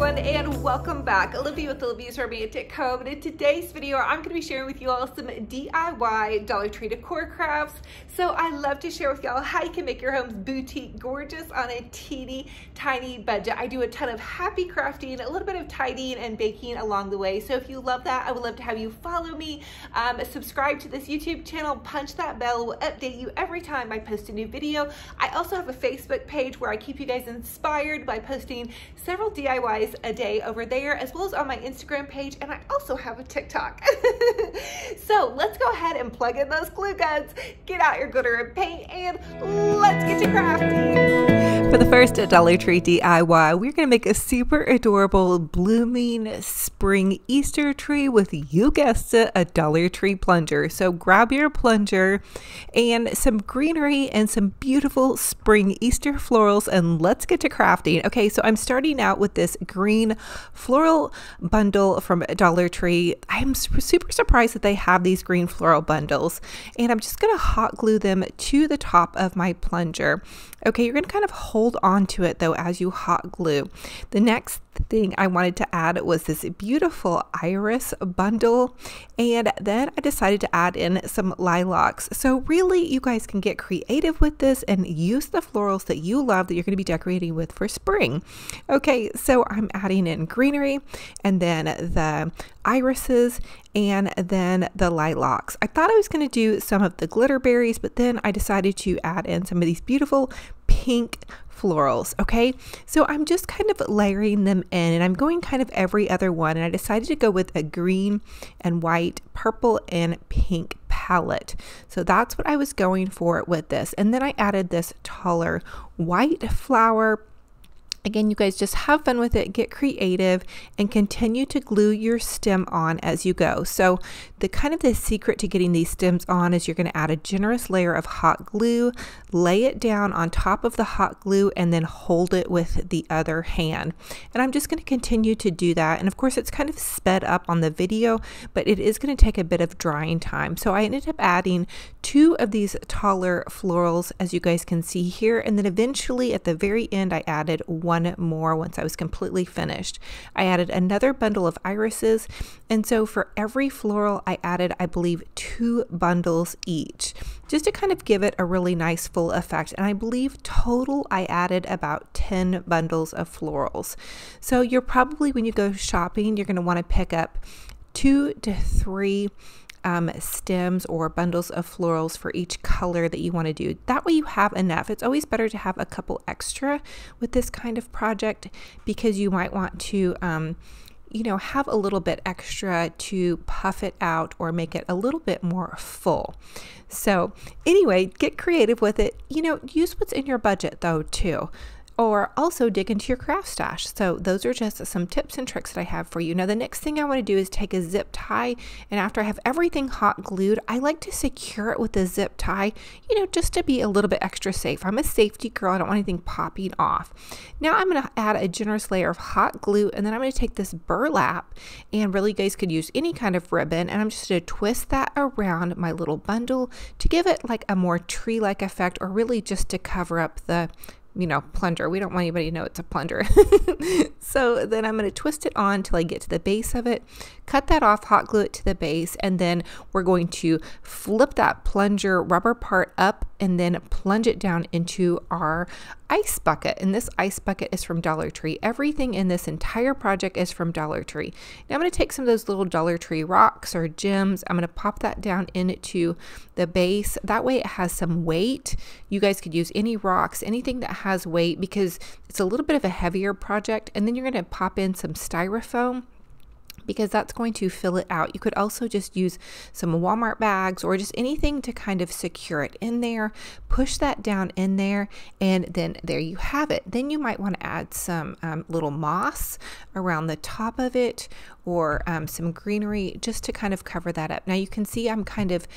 everyone, and welcome back. Olivia with Olivia's Romantic Home, and in today's video I'm going to be sharing with you all some DIY Dollar Tree decor crafts. So I love to share with y'all how you can make your homes boutique gorgeous on a teeny tiny budget. I do a ton of happy crafting, a little bit of tidying and baking along the way. So if you love that, I would love to have you follow me, subscribe to this YouTube channel, punch that bell. It will update you every time I post a new video. I also have a Facebook page where I keep you guys inspired by posting several DIYs a day over there, as well as on my Instagram page, and I also have a TikTok. So let's go ahead and plug in those glue guns, get out your glitter and paint, and let's get to crafting. For the first Dollar Tree DIY, we're going to make a super adorable blooming spring Easter tree with, you guessed it, a Dollar Tree plunger. So grab your plunger and some greenery and some beautiful spring Easter florals, and let's get to crafting. Okay, so I'm starting out with this green floral bundle from Dollar Tree. I'm super surprised that they have these green floral bundles, and I'm just going to hot glue them to the top of my plunger. Okay, you're going to kind of hold on to it though as you hot glue. The next thing I wanted to add was this beautiful iris bundle, and then I decided to add in some lilacs. So really, you guys can get creative with this and use the florals that you love that you're going to be decorating with for spring. Okay, so I'm adding in greenery and then the irises and then the lilacs. I thought I was going to do some of the glitter berries, but then I decided to add in some of these beautiful pink florals. Okay, so I'm just kind of layering them in, and I'm going kind of every other one, and I decided to go with a green and white, purple and pink palette. So that's what I was going for with this, and then I added this taller white flower. Again, you guys just have fun with it, get creative, and continue to glue your stem on as you go. So the secret to getting these stems on is you're going to add a generous layer of hot glue, lay it down on top of the hot glue, and then hold it with the other hand. And I'm just going to continue to do that. And of course, it's kind of sped up on the video, but it is going to take a bit of drying time. So I ended up adding 2 of these taller florals, as you guys can see here. And then eventually at the very end, I added one more once I was completely finished. I added another bundle of irises, and so for every floral I added, I believe, 2 bundles each, just to kind of give it a really nice full effect. And I believe total I added about 10 bundles of florals. So you're probably, when you go shopping, you're going to want to pick up 2 to 3 stems or bundles of florals for each color that you want to do. That way you have enough. It's always better to have a couple extra with this kind of project, because you might want to you know, have a little bit extra to puff it out or make it a little bit more full. So anyway, get creative with it. You know, use what's in your budget though too. Or also dig into your craft stash. So those are just some tips and tricks that I have for you. Now the next thing I want to do is take a zip tie, and after I have everything hot glued, I like to secure it with a zip tie, you know, just to be a little bit extra safe. I'm a safety girl, I don't want anything popping off. Now I'm going to add a generous layer of hot glue, and then I'm going to take this burlap, and really you guys could use any kind of ribbon, and I'm just going to twist that around my little bundle to give it like a more tree-like effect, or really just to cover up the, you know, plunger. We don't want anybody to know it's a plunger. So then I'm going to twist it on till I get to the base of it, cut that off, hot glue it to the base, and then we're going to flip that plunger rubber part up and then plunge it down into our ice bucket. And this ice bucket is from Dollar Tree. Everything in this entire project is from Dollar Tree. Now I'm going to take some of those little Dollar Tree rocks or gems. I'm going to pop that down into the base. That way it has some weight. You guys could use any rocks, anything that has weight, because it's a little bit of a heavier project. And then you're going to pop in some styrofoam, because that's going to fill it out. You could also just use some Walmart bags or just anything to kind of secure it in there. Push that down in there, and then there you have it. Then you might want to add some little moss around the top of it, or some greenery just to kind of cover that up. Now you can see I'm kind of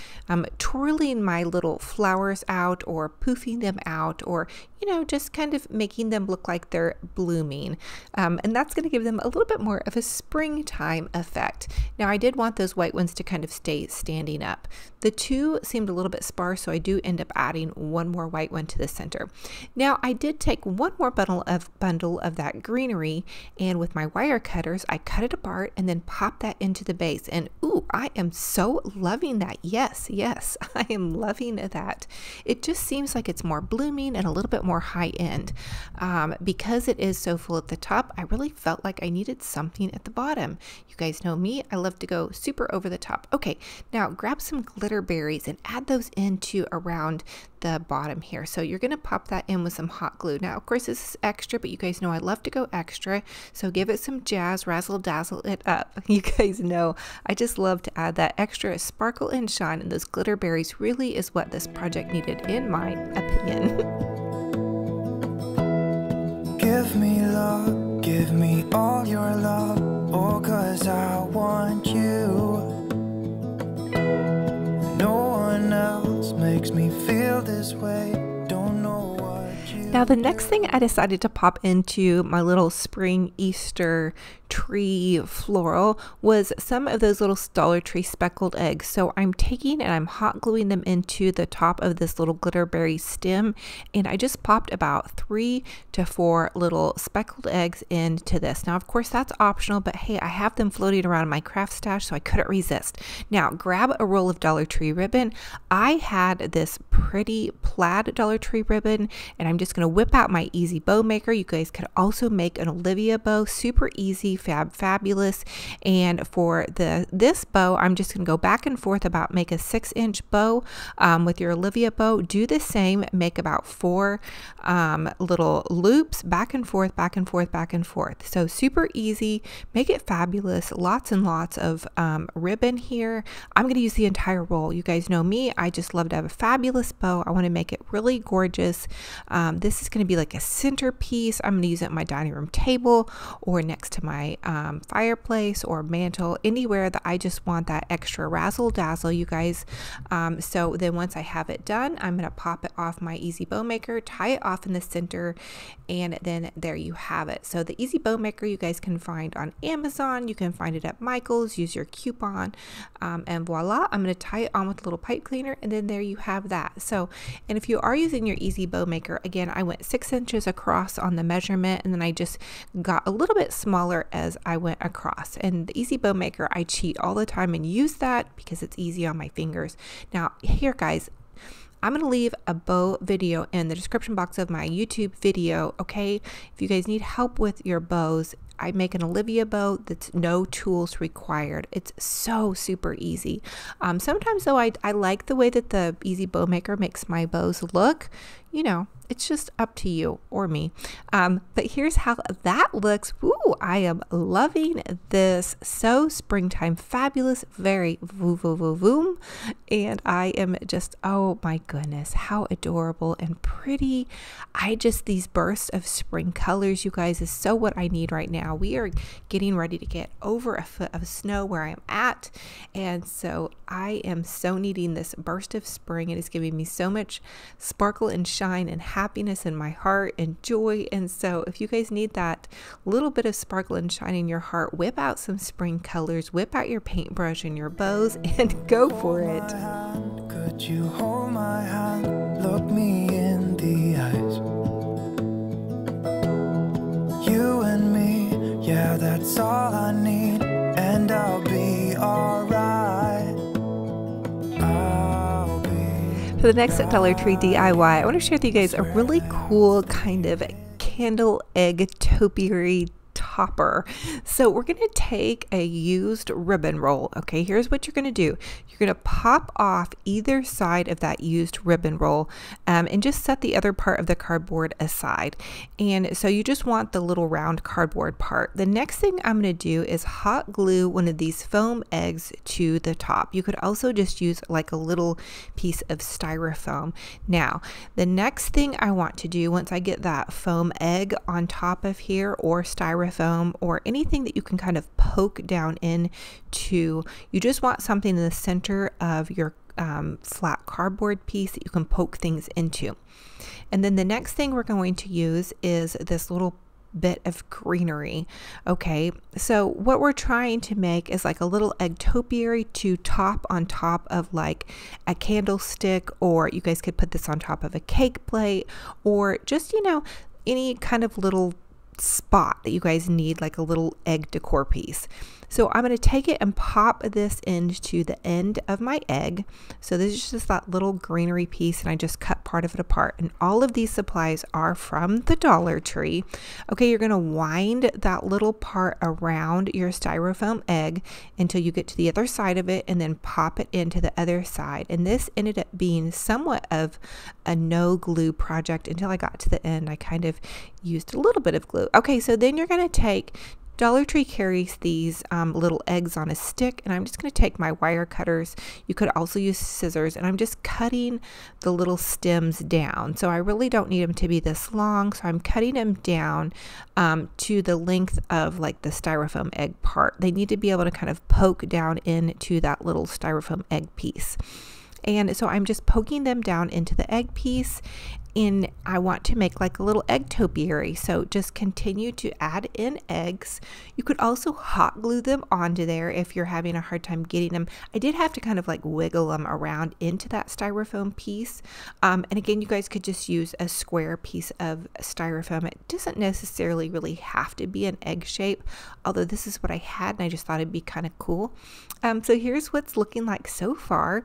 twirling my little flowers out or poofing them out, or you know, just kind of making them look like they're blooming. And that's going to give them a little bit more of a springtime effect. Now I did want those white ones to kind of stay standing up. The two seemed a little bit sparse, so I do end up adding one more white one to the center. Now I did take one more bundle of that greenery, and with my wire cutters I cut it apart and then pop that into the base. And ooh, I am so loving that. Yes, I am loving that. It just seems like it's more blooming and a little bit more high end. Because it is so full at the top, I really felt like I needed something at the bottom. You guys know me, I love to go super over the top. Okay, now grab some glitter berries and add those into around the bottom here. So you're going to pop that in with some hot glue. Now of course this is extra, but you guys know I love to go extra, so give it some jazz, razzle dazzle it up. You guys know I just love to add that extra sparkle and shine, and those glitter berries really is what this project needed in my opinion. Give me love, give me all your love, oh, 'cause I want you. No one else makes me feel this way, don't know what you. Now the next thing I decided to pop into my little spring Easter tree floral was some of those little Dollar Tree speckled eggs. So I'm taking and I'm hot gluing them into the top of this little glitterberry stem, and I just popped about 3 to 4 little speckled eggs into this. Now of course that's optional, but hey, I have them floating around in my craft stash, so I couldn't resist. Now grab a roll of Dollar Tree ribbon. I had this pretty plaid Dollar Tree ribbon, and I'm just going to whip out my easy bow maker. You guys could also make an Olivia bow, super easy, fabulous. And for this bow, I'm just going to go back and forth about make a 6-inch bow. With your Olivia bow, do the same, make about 4 little loops back and forth, back and forth, back and forth. So super easy, make it fabulous. Lots and lots of ribbon here. I'm going to use the entire roll. You guys know me, I just love to have a fabulous bow. I want to make it really gorgeous. This is going to be like a centerpiece. I'm going to use it on my dining room table or next to my fireplace or mantle, anywhere that I just want that extra razzle dazzle, you guys. So then once I have it done, I'm going to pop it off my easy bow maker, tie it off in the center, and then there you have it. So the easy bow maker you guys can find on Amazon, you can find it at Michael's, use your coupon, and voila, I'm going to tie it on with a little pipe cleaner, and then there you have that. So, and if you are using your easy bow maker, again, I went 6 inches across on the measurement, and then I just got a little bit smaller as I went across. And the easy bow maker, I cheat all the time and use that because it's easy on my fingers. Now here guys, I'm going to leave a bow video in the description box of my YouTube video, okay? If you guys need help with your bows, I make an Olivia bow that's no tools required. It's so super easy. Sometimes though, I like the way that the easy bow maker makes my bows look. You know, it's just up to you or me. But here's how that looks. Ooh, I am loving this. So springtime fabulous, very voom. And I am just, oh my goodness, how adorable and pretty. These bursts of spring colors, you guys, is so what I need right now. We are getting ready to get over a foot of snow where I'm at. And so I am so needing this burst of spring. It is giving me so much sparkle and shine and happiness in my heart and joy. And so if you guys need that little bit of sparkle and shine in your heart, whip out some spring colors, whip out your paintbrush and your bows and go for it. Could you hold my hand, look me in the eyes? You and me, yeah, that's all I need, and I'll be alright. For the next Dollar Tree DIY, I want to share with you guys a really cool kind of candle egg topiary topper. So we're going to take a used ribbon roll. Okay, here's what you're going to do. You're going to pop off either side of that used ribbon roll and just set the other part of the cardboard aside. And so you just want the little round cardboard part. The next thing I'm going to do is hot glue one of these foam eggs to the top. You could also just use like a little piece of styrofoam. Now, the next thing I want to do once I get that foam egg on top of here or styrofoam styrofoam or anything that you can kind of poke down into. You just want something in the center of your flat cardboard piece that you can poke things into. And then the next thing we're going to use is this little bit of greenery. Okay, so what we're trying to make is like a little egg topiary to top on top of like a candlestick, or you guys could put this on top of a cake plate, or just, you know, any kind of little spot that you guys need, like a little egg decor piece. So I'm going to take it and pop this into the end of my egg. So this is just that little greenery piece, and I just cut part of it apart. And all of these supplies are from the Dollar Tree. Okay, you're going to wind that little part around your styrofoam egg until you get to the other side of it, and then pop it into the other side. And this ended up being somewhat of a no glue project until I got to the end. I kind of used a little bit of glue. Okay, so then you're going to take, Dollar Tree carries these little eggs on a stick, and I'm just going to take my wire cutters. You could also use scissors, and I'm just cutting the little stems down. So I really don't need them to be this long, so I'm cutting them down to the length of like the styrofoam egg part. They need to be able to kind of poke down into that little styrofoam egg piece. And so I'm just poking them down into the egg piece, and I want to make like a little egg topiary. So just continue to add in eggs. You could also hot glue them onto there if you're having a hard time getting them. I did have to kind of like wiggle them around into that styrofoam piece. And again, you guys could just use a square piece of styrofoam. It doesn't necessarily really have to be an egg shape, although this is what I had and I just thought it'd be kind of cool. So here's what's looking like so far.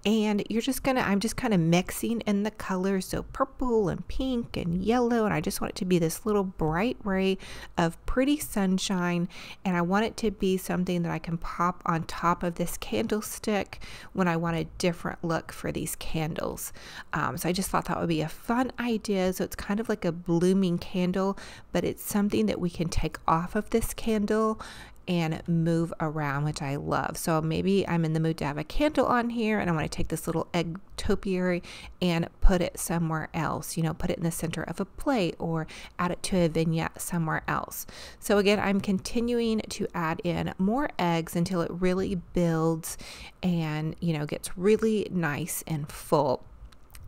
And you're just gonna, I'm just kind of mixing in the colors. So purple and pink and yellow, and I just want it to be this little bright ray of pretty sunshine, and I want it to be something that I can pop on top of this candlestick when I want a different look for these candles. So I just thought that would be a fun idea. So it's kind of like a blooming candle, but it's something that we can take off of this candle and move around, which I love. So maybe I'm in the mood to have a candle on here, and I want to take this little egg topiary and put it somewhere else, you know, put it in the center of a plate or add it to a vignette somewhere else. So again, I'm continuing to add in more eggs until it really builds and, you know, gets really nice and full.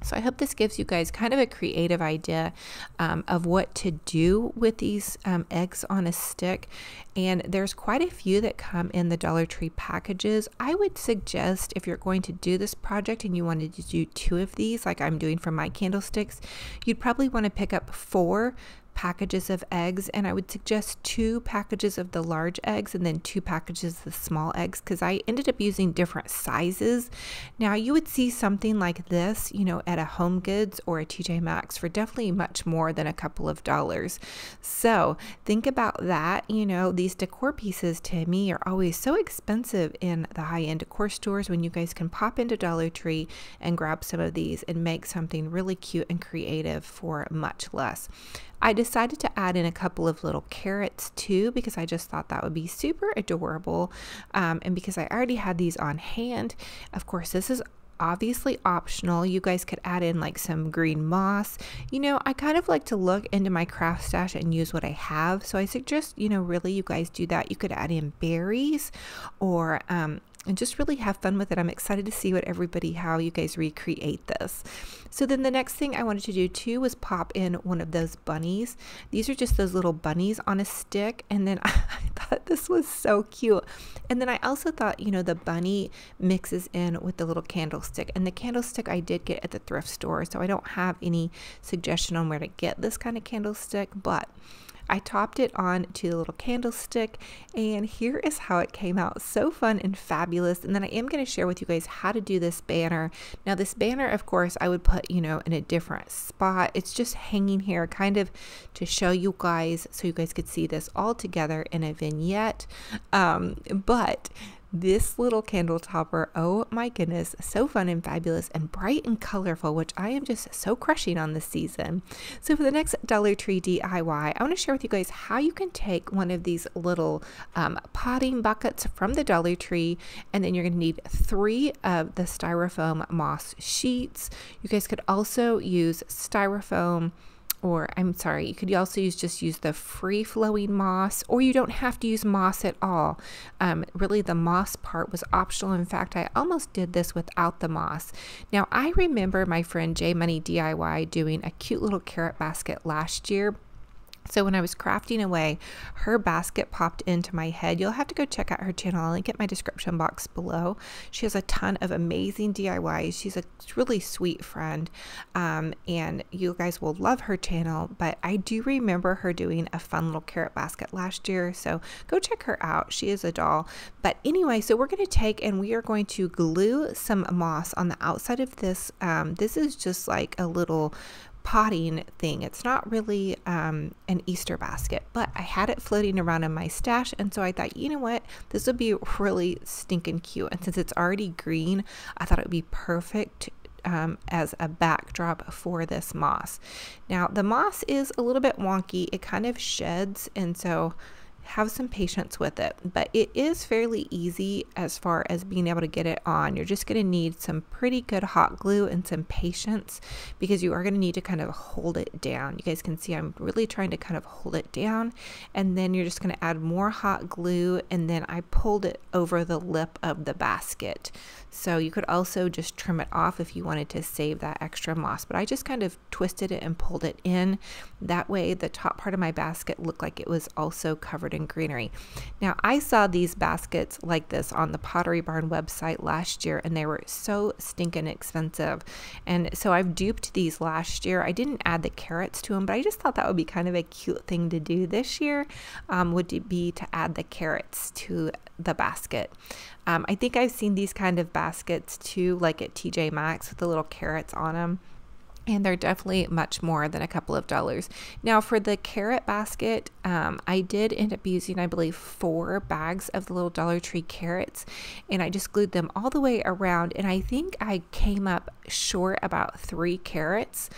So I hope this gives you guys kind of a creative idea of what to do with these eggs on a stick. And there's quite a few that come in the Dollar Tree packages. I would suggest, if you're going to do this project and you wanted to do 2 of these, like I'm doing for my candlesticks, you'd probably want to pick up 4 packages of eggs, and I would suggest 2 packages of the large eggs and then 2 packages of the small eggs, because I ended up using different sizes. Now you would see something like this, you know, at a Home Goods or a TJ Maxx for definitely much more than a couple of dollars. So think about that. You know, these decor pieces to me are always so expensive in the high-end decor stores, when you guys can pop into Dollar Tree and grab some of these and make something really cute and creative for much less. I decided to add in a couple of little carrots too, because I just thought that would be super adorable, and because I already had these on hand. Of course, this is obviously optional. You guys could add in like some green moss. You know, I kind of like to look into my craft stash and use what I have, so I suggest, you know, really you guys do that. You could add in berries or and just really have fun with it. I'm excited to see how you guys recreate this. So then the next thing I wanted to do too was pop in one of those bunnies. These are just those little bunnies on a stick, and then I thought this was so cute. And then I also thought, you know, the bunny mixes in with the little candlestick, and the candlestick I did get at the thrift store, so I don't have any suggestion on where to get this kind of candlestick, but I topped it on to the little candlestick, and here is how it came out. So fun and fabulous. And then I am going to share with you guys how to do this banner. Now this banner, of course, I would put, you know, in a different spot. It's just hanging here kind of to show you guys, so you guys could see this all together in a vignette. But this little candle topper, oh my goodness, so fun and fabulous and bright and colorful, which I am just so crushing on this season. So for the next Dollar Tree DIY, I want to share with you guys how you can take one of these little potting buckets from the Dollar Tree, and then you're going to need 3 of the styrofoam moss sheets. You guys could also use styrofoam or I'm sorry, you could also use the free-flowing moss, or you don't have to use moss at all. Really, the moss part was optional. In fact, I almost did this without the moss. Now, I remember my friend Jay Munee DIY doing a cute little carrot basket last year. So when I was crafting away, her basket popped into my head. You'll have to go check out her channel. I'll link it in my description box below. She has a ton of amazing DIYs. She's a really sweet friend, and you guys will love her channel. But I do remember her doing a fun little carrot basket last year, so go check her out. She is a doll. But anyway, so we're going to take and we are going to glue some moss on the outside of this. This is just like a little potting thing. It's not really an Easter basket, but I had it floating around in my stash, and so I thought, you know what, this would be really stinking cute. And since it's already green, I thought it would be perfect as a backdrop for this moss. Now, the moss is a little bit wonky. It kind of sheds, and so have some patience with it, but it is fairly easy as far as being able to get it on. You're just going to need some pretty good hot glue and some patience, because you are going to need to kind of hold it down. You guys can see I'm really trying to kind of hold it down, and then you're just going to add more hot glue, and then I pulled it over the lip of the basket. So you could also just trim it off if you wanted to save that extra moss, but I just kind of twisted it and pulled it in. That way the top part of my basket looked like it was also covered in greenery. Now, I saw these baskets like this on the Pottery Barn website last year, and they were so stinking expensive, and so I've duped these last year. I didn't add the carrots to them, but I just thought that would be kind of a cute thing to do this year, would be to add the carrots to the basket. I think I've seen these kind of baskets too, like at TJ Maxx, with the little carrots on them, and they're definitely much more than a couple of dollars. Now, for the carrot basket, I did end up using, I believe, 4 bags of the little Dollar Tree carrots, and I just glued them all the way around, and I think I came up short about 3 carrots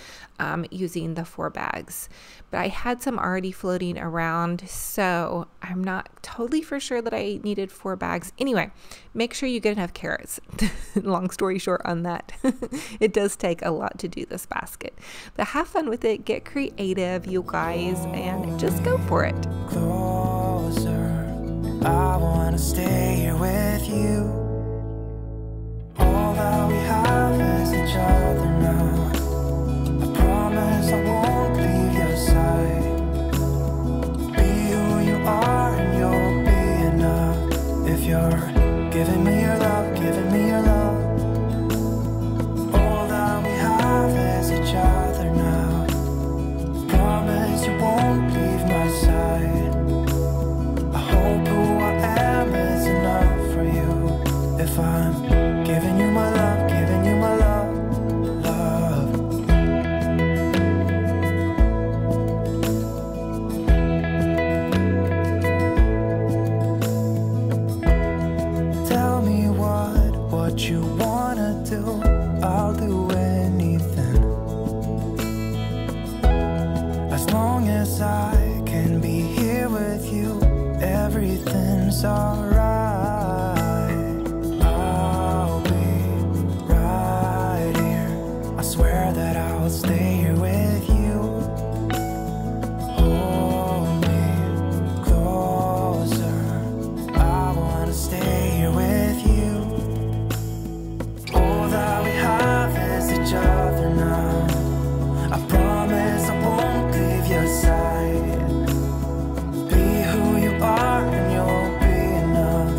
using the 4 bags. But I had some already floating around, so I'm not totally for sure that I needed 4 bags. Anyway, make sure you get enough carrots. Long story short on that. It does take a lot to do this basket. But have fun with it, get creative, you guys, and just go for it. Closer, I wanna stay here with you. All that we have is each other now. I promise I won't leave your side. Be who you are and you'll be enough. If you're giving me your love, giving me your love. All that we have is each other now. Promise you won't leave my side. I hope who I am is enough for you. If I'm giving you my love, giving you my love, love. Tell me what you wanna do. I'll do anything, as long as I can be here with you. Everything's alright. I'll be right here. I swear that I'll stay here with you. Hold me closer. I wanna stay here with you. All that we have is each other now. I promise I won't leave your side. Be who you are and you'll be enough.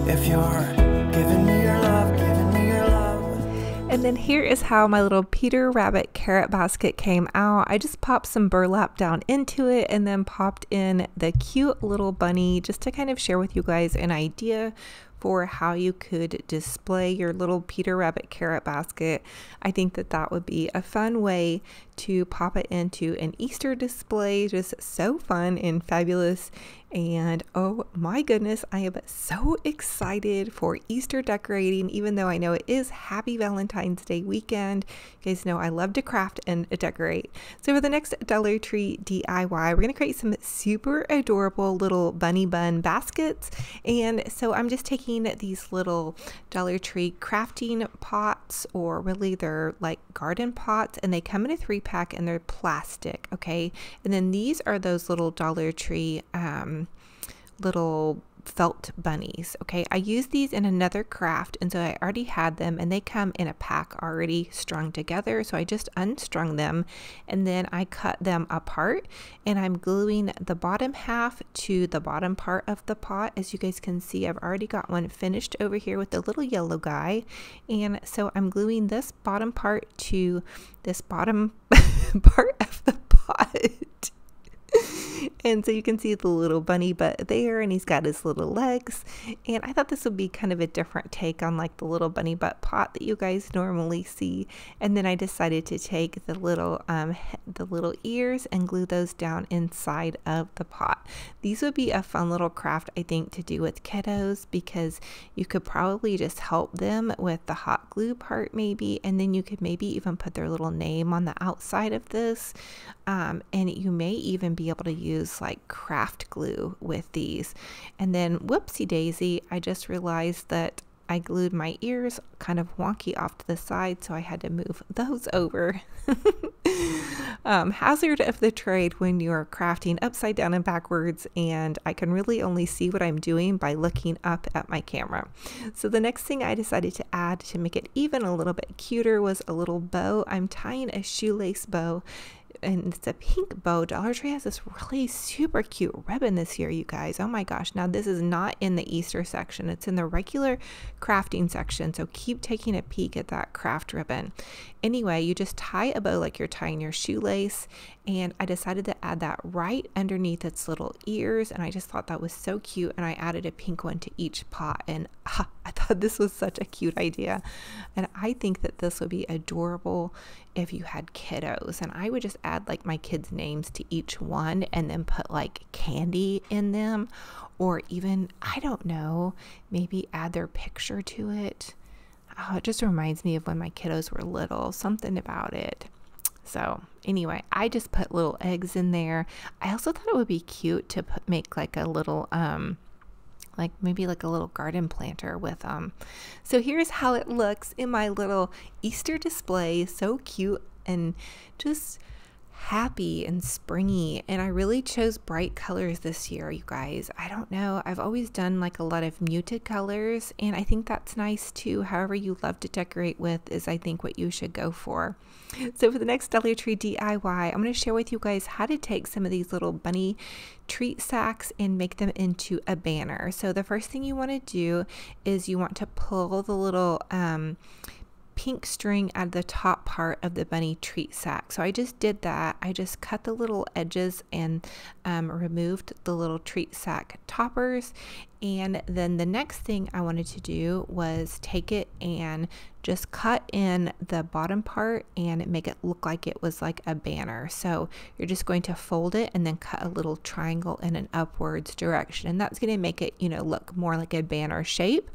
If you're giving me your love, giving me your love. And then here is how my little Peter Rabbit carrot basket came out. I just popped some burlap down into it and then popped in the cute little bunny, just to kind of share with you guys an idea for how you could display your little Peter Rabbit carrot basket. I think that that would be a fun way to pop it into an Easter display. Just so fun and fabulous. And oh my goodness, I am so excited for Easter decorating, even though I know it is Happy Valentine's Day weekend. You guys know I love to craft and decorate. So for the next Dollar Tree DIY, we're going to create some super adorable little bunny bun baskets. And so I'm just taking taking these little Dollar Tree crafting pots, or really they're like garden pots, and they come in a 3-pack and they're plastic, okay? And then these are those little Dollar Tree little felt bunnies, okay? I used these in another craft, and so I already had them, and they come in a pack already strung together, so I just unstrung them, and then I cut them apart, and I'm gluing the bottom half to the bottom part of the pot. As you guys can see, I've already got one finished over here with the little yellow guy, and so I'm gluing this bottom part to this bottom part of the pot. And so you can see the little bunny butt there, and he's got his little legs. And I thought this would be kind of a different take on like the little bunny butt pot that you guys normally see. And then I decided to take the little ears and glue those down inside of the pot. These would be a fun little craft, I think, to do with kiddos, because you could probably just help them with the hot glue part maybe, and then you could maybe even put their little name on the outside of this. And you may even be able to use like craft glue with these. And then whoopsie daisy, I just realized that I glued my ears kind of wonky off to the side, so I had to move those over. Hazard of the trade when you're crafting upside down and backwards, and I can really only see what I'm doing by looking up at my camera. So the next thing I decided to add to make it even a little bit cuter was a little bow. I'm tying a shoelace bow, and it's a pink bow. Dollar Tree has this really super cute ribbon this year, you guys. Oh my gosh. Now this is not in the Easter section. It's in the regular crafting section. So keep taking a peek at that craft ribbon. Anyway, you just tie a bow like you're tying your shoelace. And I decided to add that right underneath its little ears. And I just thought that was so cute. And I added a pink one to each pot. And I thought this was such a cute idea. And I think that this would be adorable if you had kiddos. And I would just add like my kids' names to each one, and then put like candy in them, or even, I don't know, maybe add their picture to it. Oh, it just reminds me of when my kiddos were little, something about it. So anyway, I just put little eggs in there. I also thought it would be cute to make like a little like maybe like a little garden planter with them. So here's how it looks in my little Easter display. So cute and just happy and springy. And I really chose bright colors this year, you guys. I don't know, I've always done like a lot of muted colors, and I think that's nice too. However you love to decorate with is, I think, what you should go for. So for the next Dollar Tree DIY, I'm going to share with you guys how to take some of these little bunny treat sacks and make them into a banner. So the first thing you want to do is you want to pull the little pink string out of the top part of the bunny treat sack. So I just did that. I just cut the little edges and removed the little treat sack toppers. And then the next thing I wanted to do was take it and just cut in the bottom part and make it look like it was like a banner. So you're just going to fold it and then cut a little triangle in an upwards direction. And that's going to make it, you know, look more like a banner shape.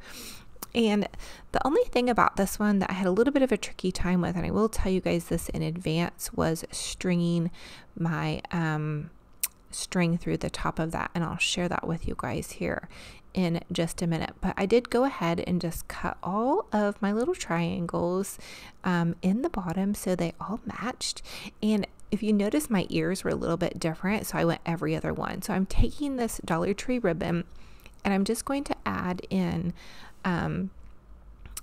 And the only thing about this one that I had a little bit of a tricky time with, and I will tell you guys this in advance, was stringing my string through the top of that, and I'll share that with you guys here in just a minute. But I did go ahead and just cut all of my little triangles in the bottom so they all matched. And if you notice, my ears were a little bit different, so I went every other one. So I'm taking this Dollar Tree ribbon and I'm just going to add in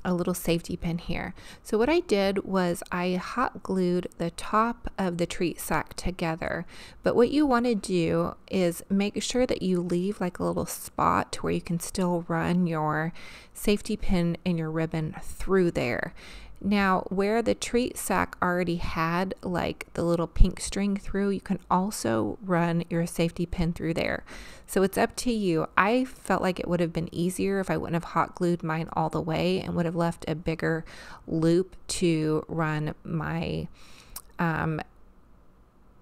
a little safety pin here. So what I did was I hot glued the top of the treat sack together, but what you want to do is make sure that you leave like a little spot to where you can still run your safety pin and your ribbon through there. Now, where the treat sack already had like the little pink string through, you can also run your safety pin through there. So it's up to you. I felt like it would have been easier if I wouldn't have hot glued mine all the way and would have left a bigger loop to run my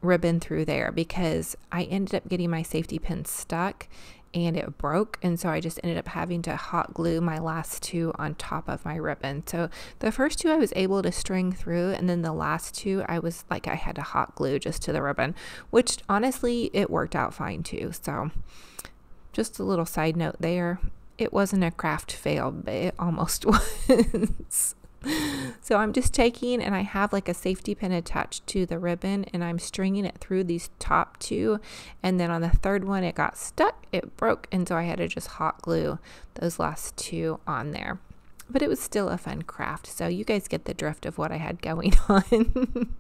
ribbon through there, because I ended up getting my safety pin stuck and it broke, and so I just ended up having to hot glue my last two on top of my ribbon. So the first two I was able to string through, and then the last two I was like, I had to hot glue just to the ribbon, which honestly it worked out fine too. So just a little side note there. it wasn't a craft fail, but it almost was. So I'm just taking, and I have like a safety pin attached to the ribbon, and I'm stringing it through these top two, and then on the third one it got stuck, it broke, and so I had to just hot glue those last two on there. But it was still a fun craft, so you guys get the drift of what I had going on.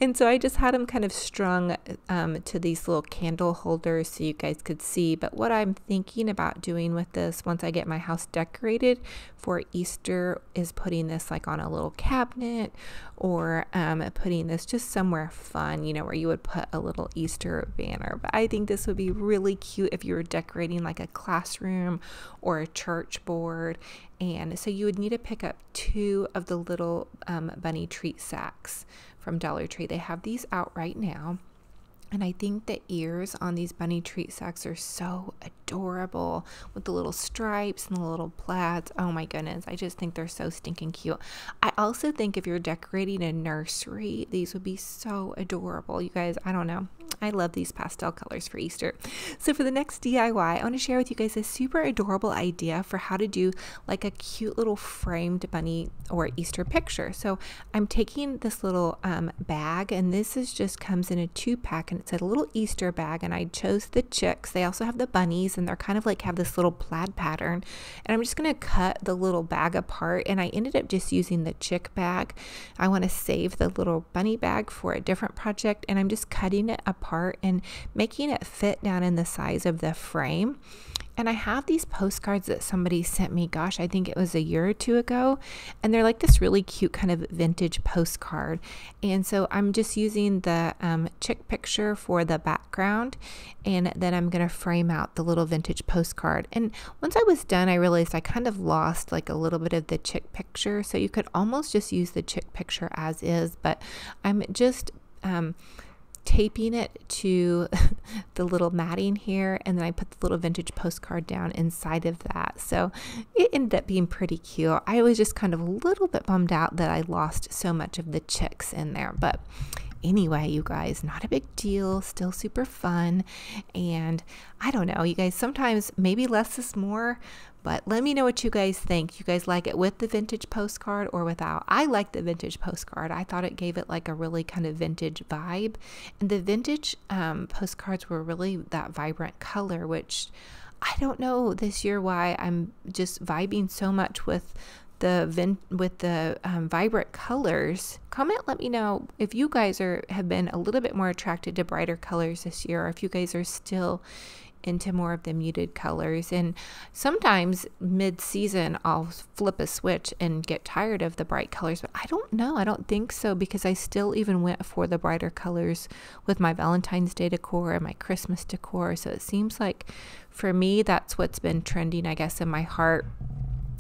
And so I just had them kind of strung to these little candle holders so you guys could see. But what I'm thinking about doing with this once I get my house decorated for Easter is putting this like on a little cabinet, or putting this just somewhere fun, you know, where you would put a little Easter banner. But I think this would be really cute if you were decorating like a classroom or a church board. And so you would need to pick up 2 of the little bunny treat sacks from Dollar Tree. They have these out right now. And I think the ears on these bunny treat sacks are so adorable with the little stripes and the little plaids. Oh my goodness, I just think they're so stinking cute. I also think if you're decorating a nursery, these would be so adorable. You guys, I don't know. I love these pastel colors for Easter. So for the next DIY, I want to share with you guys a super adorable idea for how to do like a cute little framed bunny or Easter picture. So I'm taking this little bag, and this is just comes in a 2-pack, and it's a little Easter bag, and I chose the chicks. They also have the bunnies, and they're kind of like have this little plaid pattern, and I'm just going to cut the little bag apart, and I ended up just using the chick bag. I want to save the little bunny bag for a different project, and I'm just cutting it apart and making it fit down in the size of the frame. And I have these postcards that somebody sent me, gosh, I think it was a year or 2 ago. And they're like this really cute kind of vintage postcard. And so I'm just using the chick picture for the background. And then I'm going to frame out the little vintage postcard. And once I was done, I realized I kind of lost like a little bit of the chick picture. So you could almost just use the chick picture as is. But I'm just taping it to the little matting here, and then I put the little vintage postcard down inside of that. So it ended up being pretty cute. I was just kind of a little bit bummed out that I lost so much of the chicks in there, but anyway, you guys, not a big deal, still super fun. And I don't know, you guys, sometimes maybe less is more, but let me know what you guys think. You guys like it with the vintage postcard or without? I like the vintage postcard. I thought it gave it like a really kind of vintage vibe. And the vintage postcards were really that vibrant color, which I don't know this year why I'm just vibing so much with the vibrant colors. Comment, let me know if you guys have been a little bit more attracted to brighter colors this year, or if you guys are still into more of the muted colors. And sometimes mid-season I'll flip a switch and get tired of the bright colors, but I don't know, I don't think so, because I still even went for the brighter colors with my Valentine's Day decor and my Christmas decor. So it seems like for me that's what's been trending, I guess, in my heart.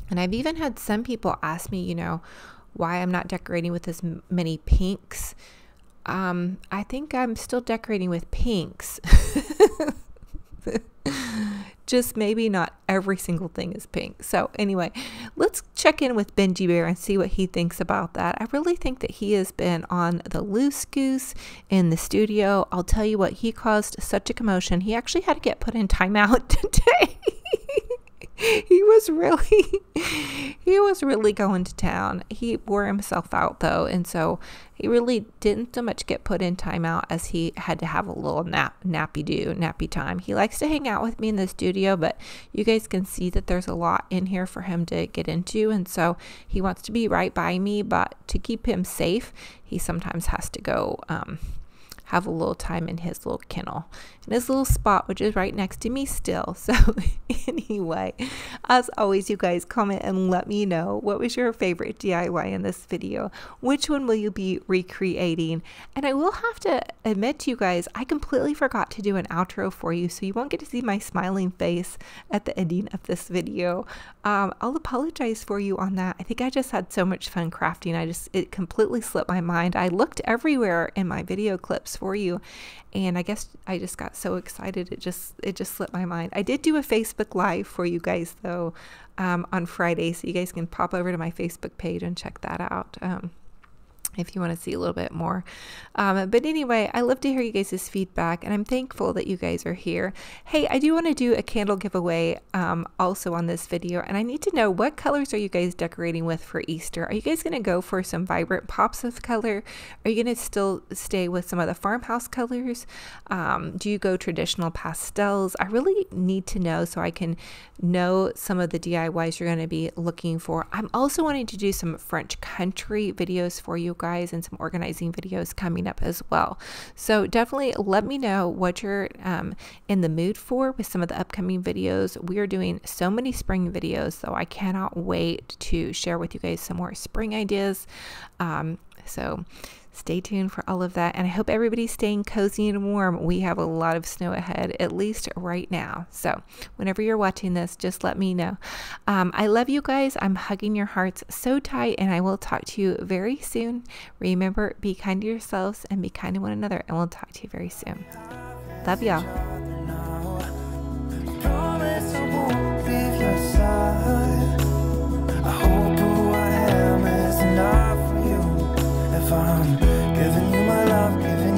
And I've even had some people ask me, you know, why I'm not decorating with as many pinks. I think I'm still decorating with pinks. Just maybe not every single thing is pink. So anyway, let's check in with Benji Bear and see what he thinks about that. I really think that he has been on the loose goose in the studio. I'll tell you what, he caused such a commotion. He actually had to get put in timeout today. He was really going to town. He wore himself out though, and so he really didn't so much get put in timeout as he had to have a little nappy time. He likes to hang out with me in the studio, but you guys can see that there's a lot in here for him to get into, and so he wants to be right by me, but to keep him safe, he sometimes has to go have a little time in his little kennel, in his little spot, which is right next to me still. So anyway, as always, you guys comment and let me know, what was your favorite DIY in this video? Which one will you be recreating? And I will have to admit to you guys, I completely forgot to do an outro for you, so you won't get to see my smiling face at the ending of this video. I'll apologize for you on that. I think I just had so much fun crafting. It completely slipped my mind. I looked everywhere in my video clips for you, and I guess I just got so excited it just slipped my mind. I did do a Facebook Live for you guys though on Friday, so you guys can pop over to my Facebook page and check that out. if you want to see a little bit more. But anyway, I love to hear you guys' feedback, and I'm thankful that you guys are here. Hey, I do want to do a candle giveaway also on this video, and I need to know, what colors are you guys decorating with for Easter? Are you guys going to go for some vibrant pops of color? Are you going to still stay with some of the farmhouse colors? Do you go traditional pastels? I really need to know so I can know some of the DIYs you're going to be looking for. I'm also wanting to do some French country videos for you guys, and some organizing videos coming up as well. So definitely let me know what you're in the mood for with some of the upcoming videos. We are doing so many spring videos, so I cannot wait to share with you guys some more spring ideas. So stay tuned for all of that, and I hope everybody's staying cozy and warm. We have a lot of snow ahead, at least right now. So whenever you're watching this, just let me know. I love you guys. I'm hugging your hearts so tight, and I will talk to you very soon. Remember, be kind to yourselves and be kind to one another, and we'll talk to you very soon. Love y'all. Promise I won't leave your side. I hope who I am is enough for you. If I'm giving you my love, giving